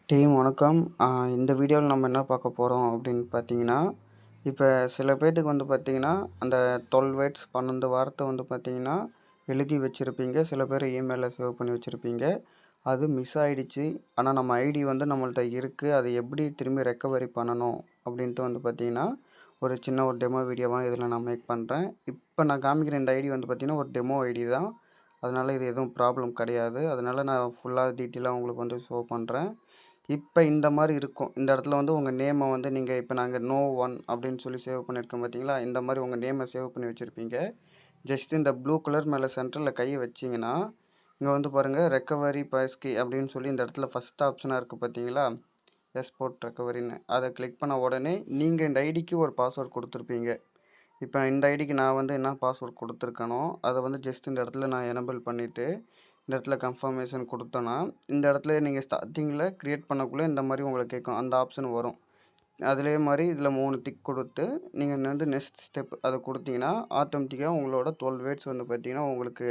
Team வணக்கம். இந்த வீடியோவில் நம்ம என்ன பார்க்க போகிறோம் அப்படின்னு பார்த்தீங்கன்னா, இப்போ சில பேர்த்துக்கு வந்து பார்த்தீங்கன்னா, அந்த 12 வேர்ட்ஸ் 12 வார்த்தை வந்து பார்த்தீங்கன்னா, எழுதி வச்சுருப்பீங்க. சில பேர் இமெயிலில் சேவ் பண்ணி வச்சுருப்பீங்க. அது மிஸ் ஆயிடுச்சு. ஆனால் நம்ம ஐடி வந்து நம்மள்ட்ட இருக்குது. அதை எப்படி திரும்பி ரெக்கவரி பண்ணணும் அப்படின்ட்டு வந்து பார்த்தீங்கன்னா, ஒரு சின்ன ஒரு டெமோ வீடியோவாக இதில் நான் மேக் பண்ணுறேன். இப்போ நான் காமிக்கிற இந்த ஐடி வந்து பார்த்தீங்கன்னா, ஒரு டெமோ ஐடி தான். அதனால் இது எதுவும் ப்ராப்ளம் கிடையாது. அதனால் நான் ஃபுல்லாக டீட்டெயிலாக உங்களுக்கு வந்து ஷோ பண்ணுறேன். இப்போ இந்த மாதிரி இருக்கும். இந்த இடத்துல வந்து உங்கள் நேமை வந்து நீங்கள் இப்போ நாங்கள் நோ ஒன் அப்படின்னு சொல்லி சேவ் பண்ணியிருக்கோம் பார்த்தீங்களா? இந்த மாதிரி உங்கள் நேமை சேவ் பண்ணி வச்சுருப்பீங்க. ஜஸ்ட் இந்த ப்ளூ கலர் மேலே சென்டரில் கையை வச்சிங்கன்னா, இங்கே வந்து பாருங்கள் ரெக்கவரி பாஸ்கி அப்படின்னு சொல்லி இந்த இடத்துல ஃபஸ்ட் ஆப்ஷனாக இருக்குது பார்த்தீங்களா? எஸ்போர்ட் ரெக்கவரின்னு அதை கிளிக் பண்ண உடனே நீங்கள் இந்த ஐடிக்கு ஒரு பாஸ்வேர்ட் கொடுத்துருப்பீங்க. இப்போ இந்த ஐடிக்கு நான் வந்து என்ன பாஸ்வேர்ட் கொடுத்துருக்கனோ அதை வந்து ஜஸ்ட் இந்த இடத்துல நான் எனபிள் பண்ணிவிட்டு இந்த இடத்துல கன்ஃபர்மேஷன் கொடுத்தோன்னா இந்த இடத்துல நீங்கள் ஸ்டார்டிங்கில் க்ரியேட் பண்ணக்குள்ளே இந்த மாதிரி உங்களுக்கு கேட்கும். அந்த ஆப்ஷன் வரும். அதிலே மாதிரி இதில் 3 டிக் கொடுத்து நீங்கள் வந்து நெக்ஸ்ட் ஸ்டெப் அதை கொடுத்தீங்கன்னா ஆட்டோமேட்டிக்காக உங்களோட 12 வேர்ட்ஸ் வந்து பார்த்திங்கன்னா உங்களுக்கு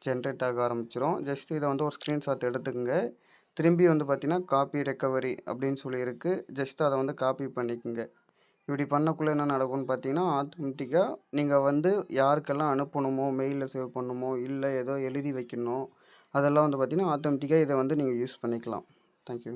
ஜென்ரேட் ஆக ஆரம்பிச்சிடும். ஜஸ்ட் இதை வந்து ஒரு ஸ்க்ரீன்ஷாட் எடுத்துக்கோங்க. திரும்பி வந்து பார்த்திங்கன்னா காப்பி ரெக்கவரி அப்படின்னு சொல்லியிருக்கு. ஜஸ்ட் அதை வந்து காப்பி பண்ணிக்கோங்க. இப்படி பண்ணக்குள்ளே என்ன நடக்கும்னு பார்த்தீங்கன்னா, ஆட்டோமேட்டிக்காக நீங்கள் வந்து யாருக்கெல்லாம் அனுப்பணுமோ, மெயிலில் சேவ் பண்ணணுமோ, இல்லை ஏதோ எழுதி வைக்கணும், அதெல்லாம் வந்து பார்த்தீங்கன்னா, ஆட்டோமேட்டிக்காக இதை வந்து நீங்கள் யூஸ் பண்ணிக்கலாம். தேங்க்யூ.